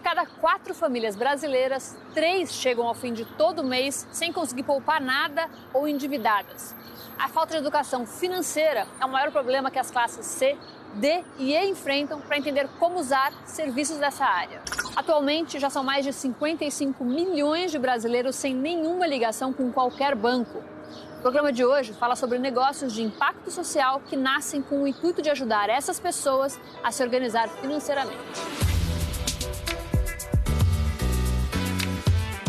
De cada 4 famílias brasileiras, 3 chegam ao fim de todo mês sem conseguir poupar nada ou endividadas. A falta de educação financeira é o maior problema que as classes C, D e E enfrentam para entender como usar serviços dessa área. Atualmente, já são mais de 55 milhões de brasileiros sem nenhuma ligação com qualquer banco. O programa de hoje fala sobre negócios de impacto social que nascem com o intuito de ajudar essas pessoas a se organizar financeiramente.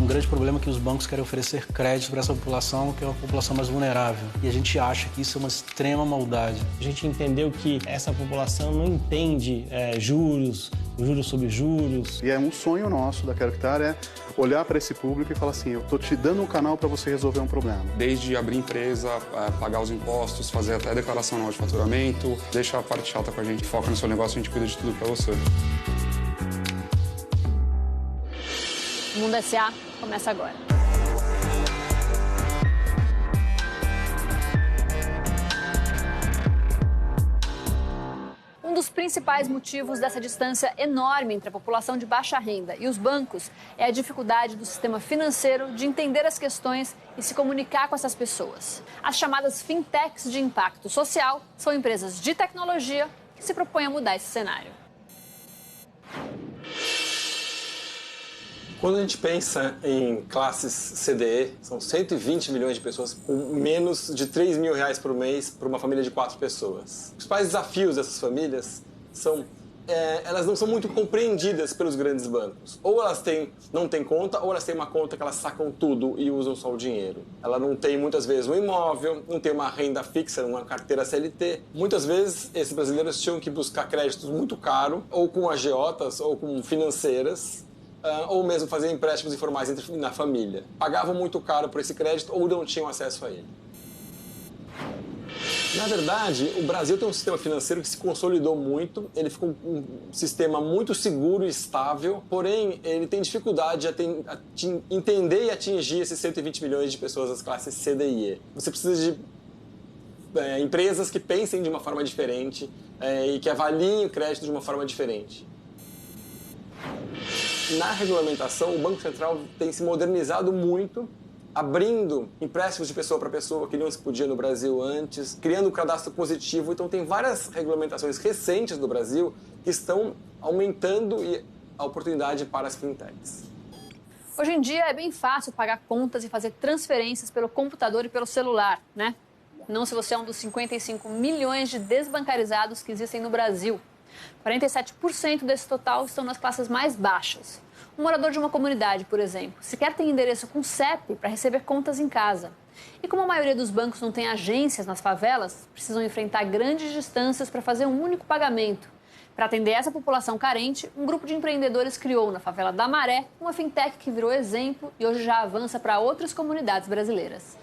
Um grande problema é que os bancos querem oferecer crédito para essa população, que é uma população mais vulnerável. E a gente acha que isso é uma extrema maldade. A gente entendeu que essa população não entende juros sobre juros. E é um sonho nosso da Quero Quitar é olhar para esse público e falar assim, eu estou te dando um canal para você resolver um problema. Desde abrir empresa, pagar os impostos, fazer até a declaração anual de faturamento, deixa a parte chata com a gente, foca no seu negócio, a gente cuida de tudo para você. O Mundo S.A. começa agora. Um dos principais motivos dessa distância enorme entre a população de baixa renda e os bancos é a dificuldade do sistema financeiro de entender as questões e se comunicar com essas pessoas. As chamadas fintechs de impacto social são empresas de tecnologia que se propõem a mudar esse cenário. Quando a gente pensa em classes CDE, são 120 milhões de pessoas com menos de R$3 mil por mês para uma família de 4 pessoas. Os principais desafios dessas famílias são elas não são muito compreendidas pelos grandes bancos. Ou elas não têm conta, ou elas têm uma conta que elas sacam tudo e usam só o dinheiro. Ela não tem, muitas vezes, um imóvel, não tem uma renda fixa, uma carteira CLT. Muitas vezes, esses brasileiros tinham que buscar créditos muito caros, ou com agiotas, ou com financeiras, ou mesmo fazer empréstimos informais na família. Pagavam muito caro por esse crédito ou não tinham acesso a ele. Na verdade, o Brasil tem um sistema financeiro que se consolidou muito, ele ficou um sistema muito seguro e estável, porém ele tem dificuldade de entender e atingir esses 120 milhões de pessoas das classes C, D e E. Você precisa de empresas que pensem de uma forma diferente e que avaliem o crédito de uma forma diferente. Na regulamentação, o Banco Central tem se modernizado muito, abrindo empréstimos de pessoa para pessoa que não se podia no Brasil antes, criando um cadastro positivo. Então tem várias regulamentações recentes do Brasil que estão aumentando a oportunidade para as fintechs. Hoje em dia é bem fácil pagar contas e fazer transferências pelo computador e pelo celular, né? Não se você é um dos 55 milhões de desbancarizados que existem no Brasil. 47% desse total estão nas classes mais baixas. Um morador de uma comunidade, por exemplo, sequer tem endereço com CEP para receber contas em casa. E como a maioria dos bancos não tem agências nas favelas, precisam enfrentar grandes distâncias para fazer um único pagamento. Para atender essa população carente, um grupo de empreendedores criou na favela da Maré uma fintech que virou exemplo e hoje já avança para outras comunidades brasileiras.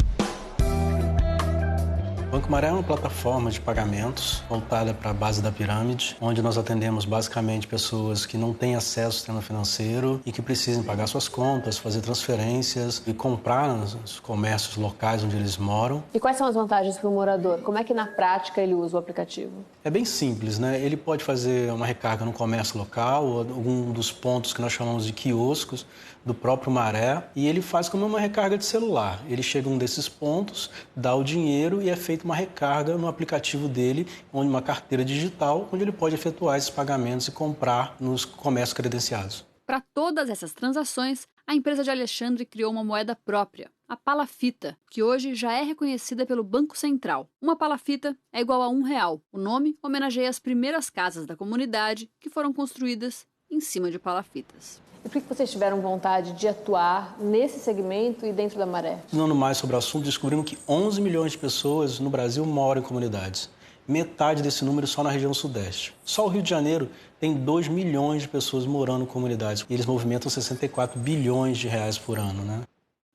O Banco Maré é uma plataforma de pagamentos voltada para a base da pirâmide, onde nós atendemos basicamente pessoas que não têm acesso ao sistema financeiro e que precisam pagar suas contas, fazer transferências e comprar nos comércios locais onde eles moram. E quais são as vantagens para o morador? Como é que na prática ele usa o aplicativo? É bem simples, né? Ele pode fazer uma recarga no comércio local ou algum dos pontos que nós chamamos de quioscos do próprio Maré, e ele faz como uma recarga de celular. Ele chega a um desses pontos, dá o dinheiro e é feita uma recarga no aplicativo dele, onde uma carteira digital, onde ele pode efetuar esses pagamentos e comprar nos comércios credenciados. Para todas essas transações, a empresa de Alexandre criou uma moeda própria, a palafita, que hoje já é reconhecida pelo Banco Central. Uma palafita é igual a R$1. O nome homenageia as primeiras casas da comunidade que foram construídas em cima de palafitas. E por que vocês tiveram vontade de atuar nesse segmento e dentro da Maré? Estudando mais sobre o assunto, descobrimos que 11 milhões de pessoas no Brasil moram em comunidades. Metade desse número só na região sudeste. Só o Rio de Janeiro tem 2 milhões de pessoas morando em comunidades. E eles movimentam 64 bilhões de reais por ano, né?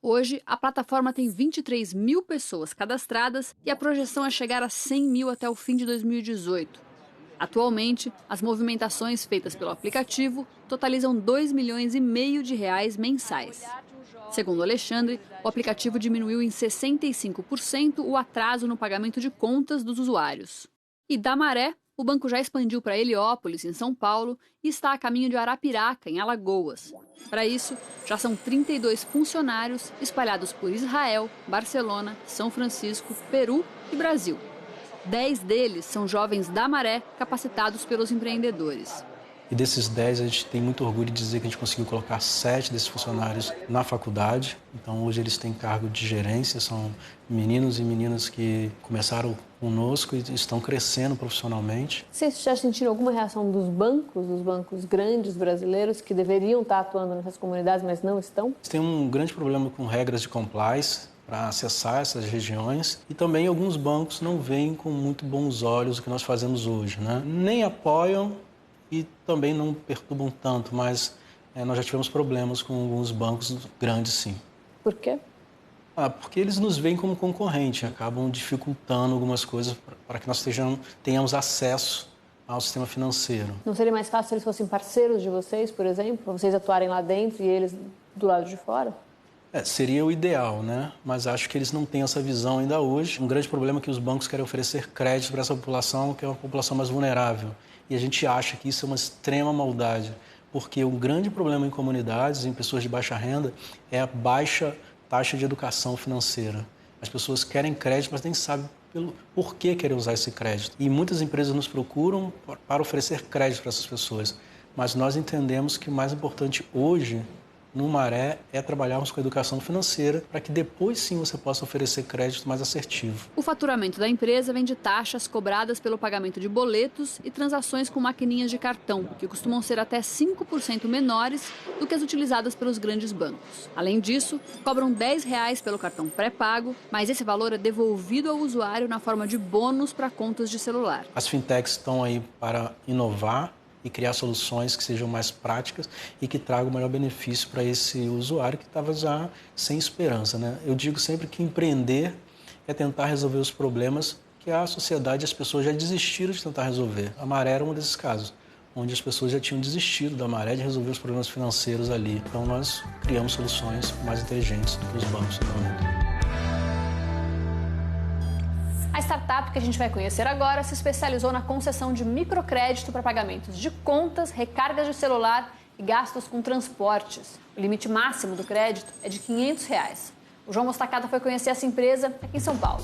Hoje, a plataforma tem 23 mil pessoas cadastradas e a projeção é chegar a 100 mil até o fim de 2018. Atualmente, as movimentações feitas pelo aplicativo totalizam 2,5 milhões de reais mensais. Segundo Alexandre, o aplicativo diminuiu em 65% o atraso no pagamento de contas dos usuários. E da Maré, o banco já expandiu para Heliópolis, em São Paulo, e está a caminho de Arapiraca, em Alagoas. Para isso, já são 32 funcionários espalhados por Israel, Barcelona, São Francisco, Peru e Brasil. 10 deles são jovens da Maré, capacitados pelos empreendedores. E desses 10, a gente tem muito orgulho de dizer que a gente conseguiu colocar 7 desses funcionários na faculdade. Então, hoje eles têm cargo de gerência, são meninos e meninas que começaram conosco e estão crescendo profissionalmente. Vocês já sentiram alguma reação dos bancos grandes brasileiros que deveriam estar atuando nessas comunidades, mas não estão? Tem um grande problema com regras de compliance para acessar essas regiões e também alguns bancos não veem com muito bons olhos o que nós fazemos hoje, né? Nem apoiam e também não perturbam tanto, mas nós já tivemos problemas com alguns bancos grandes, sim. Por quê? Porque eles nos veem como concorrente, acabam dificultando algumas coisas para que nós tenhamos acesso ao sistema financeiro. Não seria mais fácil se eles fossem parceiros de vocês, por exemplo, para vocês atuarem lá dentro e eles do lado de fora? Seria o ideal, né? Mas acho que eles não têm essa visão ainda hoje. Um grande problema é que os bancos querem oferecer crédito para essa população, que é uma população mais vulnerável. E a gente acha que isso é uma extrema maldade, porque um grande problema em comunidades, em pessoas de baixa renda, é a baixa taxa de educação financeira. As pessoas querem crédito, mas nem sabem por que querem usar esse crédito. E muitas empresas nos procuram para oferecer crédito para essas pessoas. Mas nós entendemos que o mais importante hoje no Maré é trabalharmos com a educação financeira para que depois sim você possa oferecer crédito mais assertivo. O faturamento da empresa vem de taxas cobradas pelo pagamento de boletos e transações com maquininhas de cartão, que costumam ser até 5% menores do que as utilizadas pelos grandes bancos. Além disso, cobram R$10 pelo cartão pré-pago, mas esse valor é devolvido ao usuário na forma de bônus para contas de celular. As fintechs estão aí para inovar e criar soluções que sejam mais práticas e que tragam o maior benefício para esse usuário que estava já sem esperança, né? Eu digo sempre que empreender é tentar resolver os problemas que a sociedade e as pessoas já desistiram de tentar resolver. A Maré era um desses casos, onde as pessoas já tinham desistido da Maré de resolver os problemas financeiros ali. Então nós criamos soluções mais inteligentes do que os bancos no momento. A startup que a gente vai conhecer agora se especializou na concessão de microcrédito para pagamentos de contas, recargas de celular e gastos com transportes. O limite máximo do crédito é de R$500. O João Mostacata foi conhecer essa empresa aqui em São Paulo.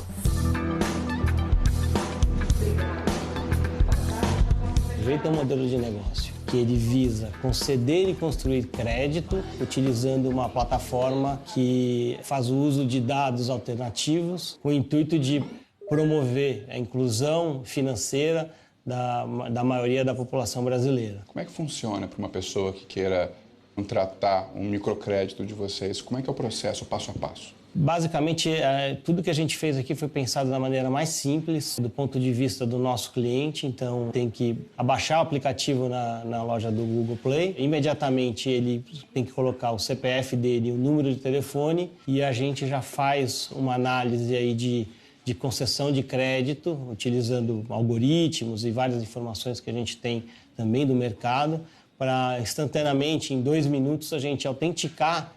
O jeito é um modelo de negócio que ele visa conceder e construir crédito utilizando uma plataforma que faz o uso de dados alternativos com o intuito de promover a inclusão financeira da maioria da população brasileira. Como é que funciona para uma pessoa que queira contratar um microcrédito de vocês? Como é que é o processo, passo a passo? Basicamente, tudo que a gente fez aqui foi pensado da maneira mais simples, do ponto de vista do nosso cliente. Então, tem que abaixar o aplicativo na loja do Google Play. Imediatamente, ele tem que colocar o CPF dele e o número de telefone e a gente já faz uma análise aí de concessão de crédito, utilizando algoritmos e várias informações que a gente tem também do mercado, para instantaneamente, em 2 minutos, a gente autenticar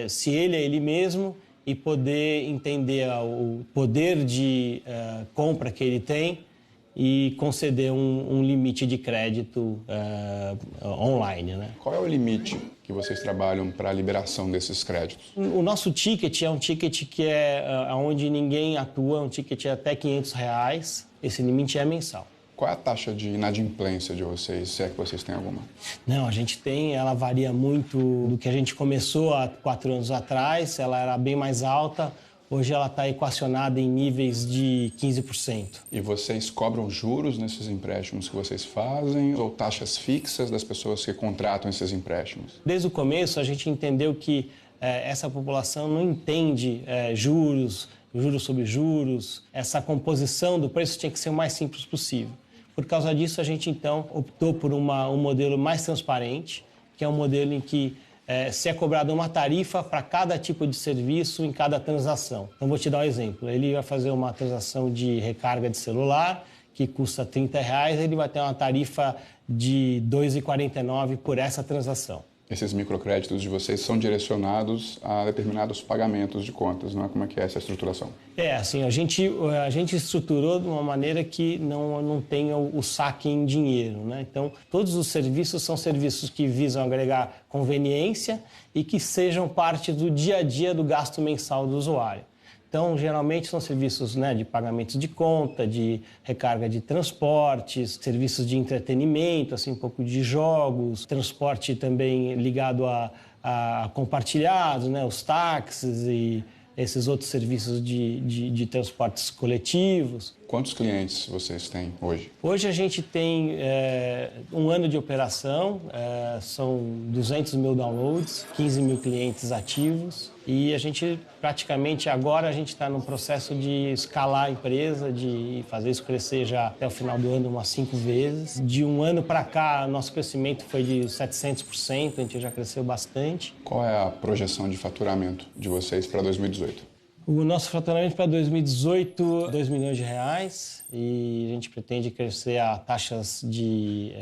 se ele é ele mesmo e poder entender o poder de compra que ele tem e conceder um limite de crédito online, né? Qual é o limite que vocês trabalham para a liberação desses créditos? O nosso ticket é um ticket que é onde ninguém atua, um ticket até R$500. Esse limite é mensal. Qual é a taxa de inadimplência de vocês, se é que vocês têm alguma? Não, a gente tem, ela varia muito do que a gente começou há 4 anos atrás, ela era bem mais alta. Hoje ela está equacionada em níveis de 15%. E vocês cobram juros nesses empréstimos que vocês fazem ou taxas fixas das pessoas que contratam esses empréstimos? Desde o começo a gente entendeu que essa população não entende juros sobre juros. Essa composição do preço tinha que ser o mais simples possível. Por causa disso a gente então optou por um modelo mais transparente, que é um modelo em que se é cobrada uma tarifa para cada tipo de serviço em cada transação. Então, vou te dar um exemplo. Ele vai fazer uma transação de recarga de celular, que custa R$30, ele vai ter uma tarifa de R$2,49 por essa transação. Esses microcréditos de vocês são direcionados a determinados pagamentos de contas, não é? Como é que é essa estruturação? Assim, a gente estruturou de uma maneira que não tenha o saque em dinheiro, né? Então, todos os serviços são serviços que visam agregar conveniência e que sejam parte do dia a dia do gasto mensal do usuário. Então, geralmente são serviços, né, de pagamentos de conta, de recarga de transportes, serviços de entretenimento, assim, um pouco de jogos, transporte também ligado a compartilhados, né, os táxis e esses outros serviços de transportes coletivos. Quantos clientes vocês têm hoje? Hoje a gente tem 1 ano de operação, são 200 mil downloads, 15 mil clientes ativos e a gente praticamente agora a gente está num processo de escalar a empresa, de fazer isso crescer já até o final do ano umas 5 vezes. De 1 ano para cá, nosso crescimento foi de 700%, a gente já cresceu bastante. Qual é a projeção de faturamento de vocês para 2018? O nosso faturamento para 2018 é 2 milhões de reais e a gente pretende crescer a taxas de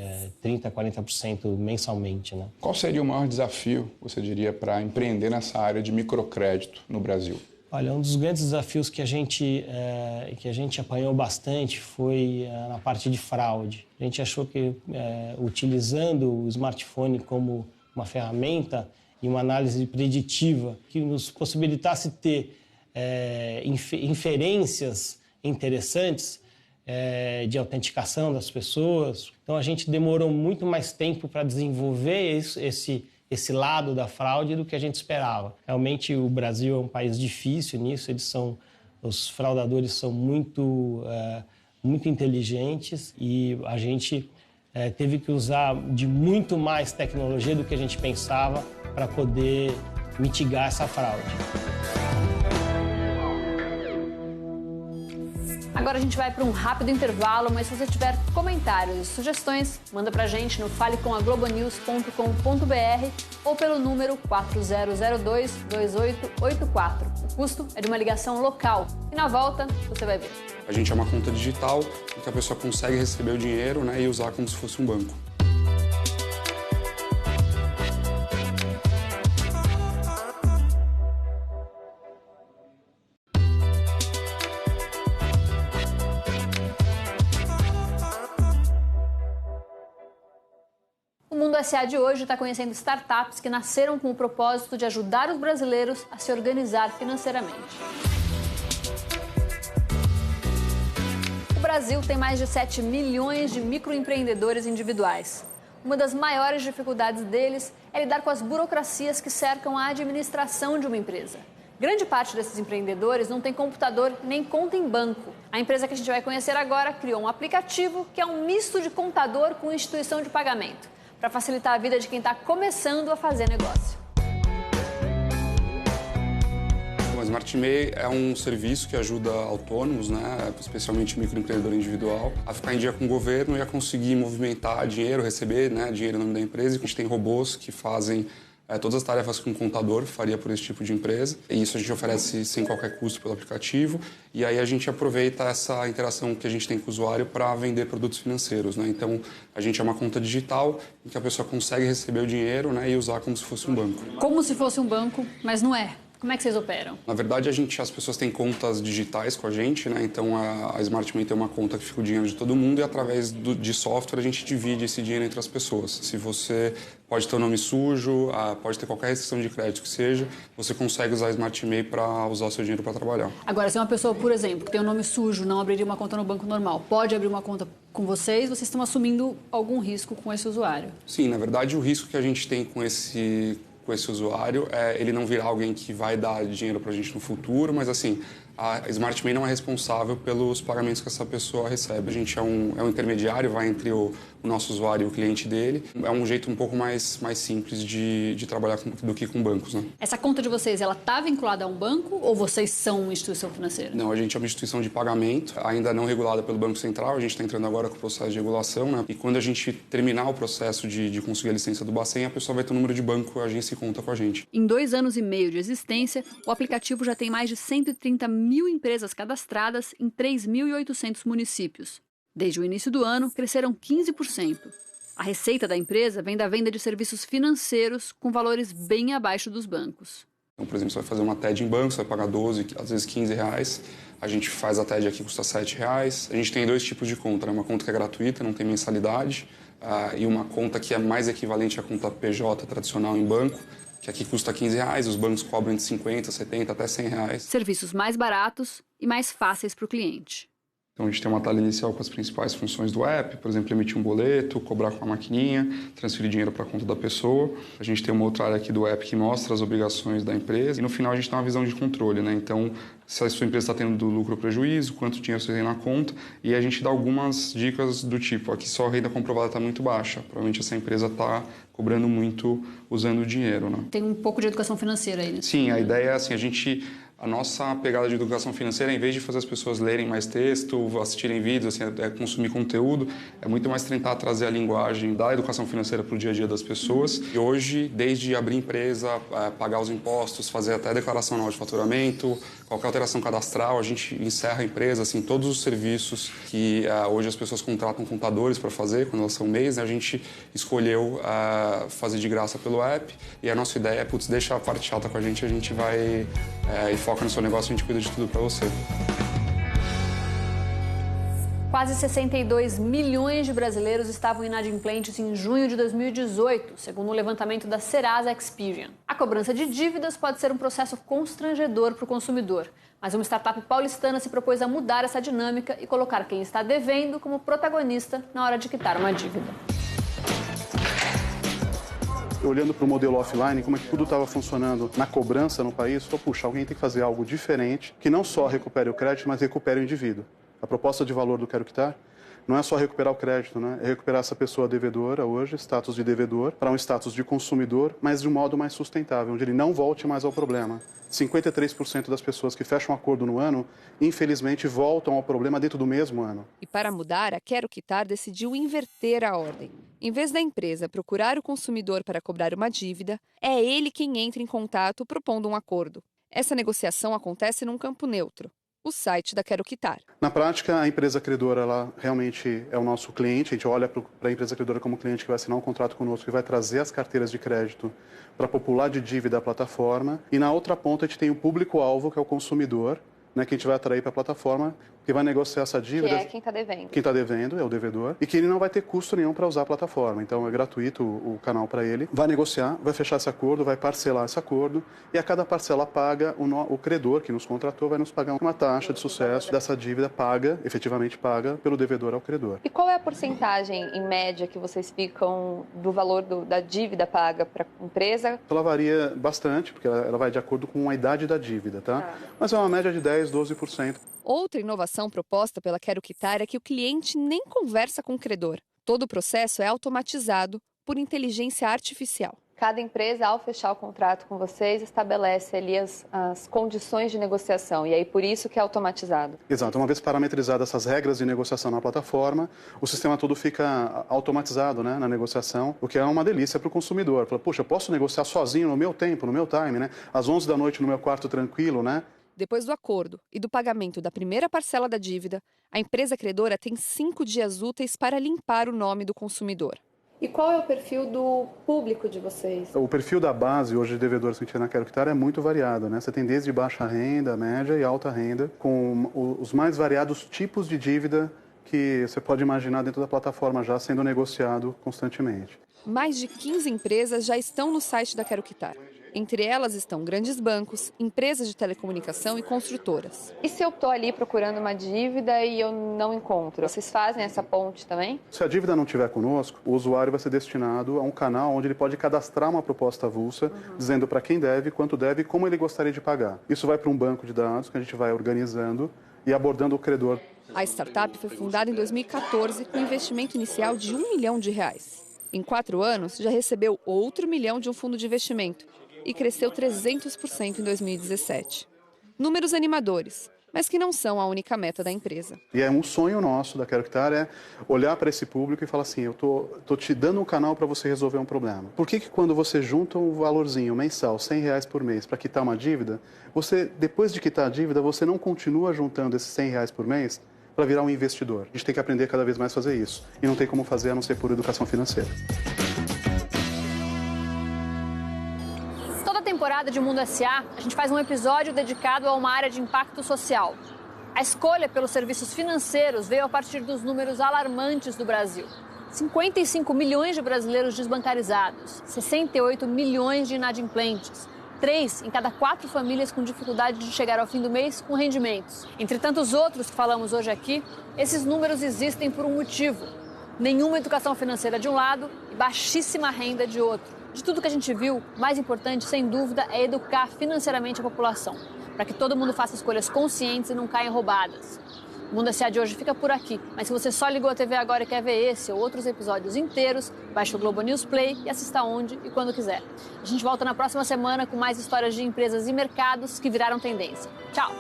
30% a 40% mensalmente, né? Qual seria o maior desafio, você diria, para empreender nessa área de microcrédito no Brasil? Olha, um dos grandes desafios que a gente apanhou bastante foi na parte de fraude. A gente achou que utilizando o smartphone como uma ferramenta e uma análise preditiva que nos possibilitasse ter inferências interessantes de autenticação das pessoas. Então, a gente demorou muito mais tempo para desenvolver esse lado da fraude do que a gente esperava. Realmente, o Brasil é um país difícil nisso, os fraudadores são muito inteligentes e a gente teve que usar de muito mais tecnologia do que a gente pensava para poder mitigar essa fraude. Agora a gente vai para um rápido intervalo, mas se você tiver comentários e sugestões, manda pra gente no falecomaglobonews.com.br ou pelo número 4002-2884. O custo é de uma ligação local e na volta você vai ver. A gente é uma conta digital em que a pessoa consegue receber o dinheiro, né, e usar como se fosse um banco. O Mundo SA de hoje está conhecendo startups que nasceram com o propósito de ajudar os brasileiros a se organizar financeiramente. O Brasil tem mais de 7 milhões de microempreendedores individuais. Uma das maiores dificuldades deles é lidar com as burocracias que cercam a administração de uma empresa. Grande parte desses empreendedores não tem computador nem conta em banco. A empresa que a gente vai conhecer agora criou um aplicativo que é um misto de contador com instituição de pagamento, para facilitar a vida de quem está começando a fazer negócio. O SmartMe é um serviço que ajuda autônomos, né, especialmente microempreendedor individual, a ficar em dia com o governo e a conseguir movimentar dinheiro, receber, né, dinheiro em nome da empresa. A gente tem robôs que fazem todas as tarefas que um contador faria por esse tipo de empresa. E isso a gente oferece sem qualquer custo pelo aplicativo. E aí a gente aproveita essa interação que a gente tem com o usuário para vender produtos financeiros, né? Então, a gente é uma conta digital em que a pessoa consegue receber o dinheiro, né, e usar como se fosse um banco. Como se fosse um banco, mas não é. Como é que vocês operam? Na verdade, as pessoas têm contas digitais com a gente, né? Então a SmartMe tem uma conta que fica o dinheiro de todo mundo e através de software a gente divide esse dinheiro entre as pessoas. Se você pode ter o nome sujo, pode ter qualquer restrição de crédito que seja, você consegue usar a SmartMe para usar o seu dinheiro para trabalhar. Agora, se uma pessoa, por exemplo, que tem um nome sujo, não abriria uma conta no banco normal, pode abrir uma conta com vocês estão assumindo algum risco com esse usuário? Sim, na verdade, o risco que a gente tem com esse usuário é ele não virar alguém que vai dar dinheiro para a gente no futuro, mas assim, a SmartMe não é responsável pelos pagamentos que essa pessoa recebe. A gente é um intermediário, vai entre o nosso usuário e o cliente dele. É um jeito um pouco mais simples de trabalhar do que com bancos, né? Essa conta de vocês, ela está vinculada a um banco ou vocês são uma instituição financeira? Não, a gente é uma instituição de pagamento, ainda não regulada pelo Banco Central. A gente está entrando agora com o processo de regulação, né? E quando a gente terminar o processo de conseguir a licença do Bacen, a pessoa vai ter o número de banco, agência e conta com a gente. Em 2 anos e meio de existência, o aplicativo já tem mais de 130 mil empresas cadastradas em 3.800 municípios. Desde o início do ano, cresceram 15%. A receita da empresa vem da venda de serviços financeiros com valores bem abaixo dos bancos. Então, por exemplo, você vai fazer uma TED em banco, você vai pagar 12, às vezes 15 reais. A gente faz a TED aqui, custa 7 reais. A gente tem 2 tipos de conta, né? Uma conta que é gratuita, não tem mensalidade, e uma conta que é mais equivalente à conta PJ tradicional em banco, que aqui custa 15 reais, os bancos cobram de 50, 70 até 100 reais. Serviços mais baratos e mais fáceis para o cliente. Então, a gente tem uma tela inicial com as principais funções do app, por exemplo, emitir um boleto, cobrar com a maquininha, transferir dinheiro para a conta da pessoa. A gente tem uma outra área aqui do app que mostra as obrigações da empresa. E no final a gente tem uma visão de controle, né? Então, se a sua empresa está tendo lucro ou prejuízo, quanto dinheiro você tem na conta. E a gente dá algumas dicas do tipo, aqui só a renda comprovada está muito baixa. Provavelmente essa empresa está cobrando muito usando o dinheiro, né? Tem um pouco de educação financeira aí, né? Sim, a ideia é assim, a nossa pegada de educação financeira, em vez de fazer as pessoas lerem mais texto, assistirem vídeos, assim, consumir conteúdo, é muito mais tentar trazer a linguagem da educação financeira para o dia a dia das pessoas. E hoje, desde abrir empresa, pagar os impostos, fazer até declaração anual de faturamento, qualquer alteração cadastral, a gente encerra a empresa, assim, todos os serviços que hoje as pessoas contratam contadores para fazer, quando elas são MEIs, né, a gente escolheu fazer de graça pelo app. E a nossa ideia é, deixa a parte chata com a gente vai e foca no seu negócio, a gente cuida de tudo para você. Quase 62 milhões de brasileiros estavam inadimplentes em junho de 2018, segundo um levantamento da Serasa Experian. A cobrança de dívidas pode ser um processo constrangedor para o consumidor, mas uma startup paulistana se propôs a mudar essa dinâmica e colocar quem está devendo como protagonista na hora de quitar uma dívida. Olhando para o modelo offline, como é que tudo estava funcionando na cobrança no país, puxa, alguém tem que fazer algo diferente, que não só recupere o crédito, mas recupere o indivíduo. A proposta de valor do Quero Quitar não é só recuperar o crédito, né? É recuperar essa pessoa devedora hoje, status de devedor, para um status de consumidor, mas de um modo mais sustentável, onde ele não volte mais ao problema. 53% das pessoas que fecham acordo no ano, infelizmente, voltam ao problema dentro do mesmo ano. E para mudar, a Quero Quitar decidiu inverter a ordem. Em vez da empresa procurar o consumidor para cobrar uma dívida, é ele quem entra em contato propondo um acordo. Essa negociação acontece num campo neutro, o site da Quero Quitar. Na prática, a empresa credora ela realmente é o nosso cliente. A gente olha para a empresa credora como cliente que vai assinar um contrato conosco, que vai trazer as carteiras de crédito para popular de dívida à plataforma. E na outra ponta, a gente tem o público-alvo, que é o consumidor, né, que a gente vai atrair para a plataforma, que vai negociar essa dívida. Que é quem está devendo. Quem está devendo é o devedor. E que ele não vai ter custo nenhum para usar a plataforma. Então, é gratuito o canal para ele. Vai negociar, vai fechar esse acordo, vai parcelar esse acordo. E a cada parcela paga, o credor que nos contratou vai nos pagar uma taxa de sucesso dessa dívida paga, efetivamente paga, pelo devedor ao credor. E qual é a porcentagem, em média, que vocês ficam do valor da dívida paga para a empresa? Ela varia bastante, porque ela vai de acordo com a idade da dívida, tá? Mas é uma média de 10%, 12%. Outra inovação proposta pela Quero Quitar é que o cliente nem conversa com o credor. Todo o processo é automatizado por inteligência artificial. Cada empresa, ao fechar o contrato com vocês, estabelece ali as condições de negociação, e aí por isso que é automatizado. Exato. Uma vez parametrizadas essas regras de negociação na plataforma, o sistema todo fica automatizado, né, na negociação, o que é uma delícia para o consumidor. Fala, puxa, eu posso negociar sozinho no meu tempo, no meu time, né? Às 11 da noite no meu quarto tranquilo, né? Depois do acordo e do pagamento da primeira parcela da dívida, a empresa credora tem 5 dias úteis para limpar o nome do consumidor. E qual é o perfil do público de vocês? O perfil da base hoje de devedores que a gente tem na Quero Quitar é muito variado, né? Você tem desde baixa renda, média e alta renda, com os mais variados tipos de dívida que você pode imaginar dentro da plataforma já sendo negociado constantemente. Mais de 15 empresas já estão no site da Quero Quitar. Entre elas estão grandes bancos, empresas de telecomunicação e construtoras. E se eu estou ali procurando uma dívida e eu não encontro? Vocês fazem essa ponte também? Se a dívida não estiver conosco, o usuário vai ser destinado a um canal onde ele pode cadastrar uma proposta avulsa, dizendo para quem deve, quanto deve e como ele gostaria de pagar. Isso vai para um banco de dados que a gente vai organizando e abordando o credor. A startup foi fundada em 2014 com um investimento inicial de R$1 milhão. Em 4 anos, já recebeu outro R$1 milhão de um fundo de investimento e cresceu 300% em 2017. Números animadores, mas que não são a única meta da empresa. E é um sonho nosso da Quero Quitar é olhar para esse público e falar assim, eu tô te dando um canal para você resolver um problema. Por que quando você junta um valorzinho mensal, R$100 por mês, para quitar uma dívida, você, depois de quitar a dívida, você não continua juntando esses R$100 por mês para virar um investidor. A gente tem que aprender cada vez mais a fazer isso. E não tem como fazer a não ser por educação financeira. Toda temporada de Mundo S.A., a gente faz um episódio dedicado a uma área de impacto social. A escolha pelos serviços financeiros veio a partir dos números alarmantes do Brasil. 55 milhões de brasileiros desbancarizados, 68 milhões de inadimplentes, 3 em cada 4 famílias com dificuldade de chegar ao fim do mês com rendimentos. Entre tantos outros que falamos hoje aqui, esses números existem por um motivo. Nenhuma educação financeira de um lado e baixíssima renda de outro. De tudo que a gente viu, o mais importante, sem dúvida, é educar financeiramente a população, para que todo mundo faça escolhas conscientes e não caia em roubadas. O Mundo S.A. de hoje fica por aqui, mas se você só ligou a TV agora e quer ver esse ou outros episódios inteiros, baixe o Globo News Play e assista onde e quando quiser. A gente volta na próxima semana com mais histórias de empresas e mercados que viraram tendência. Tchau!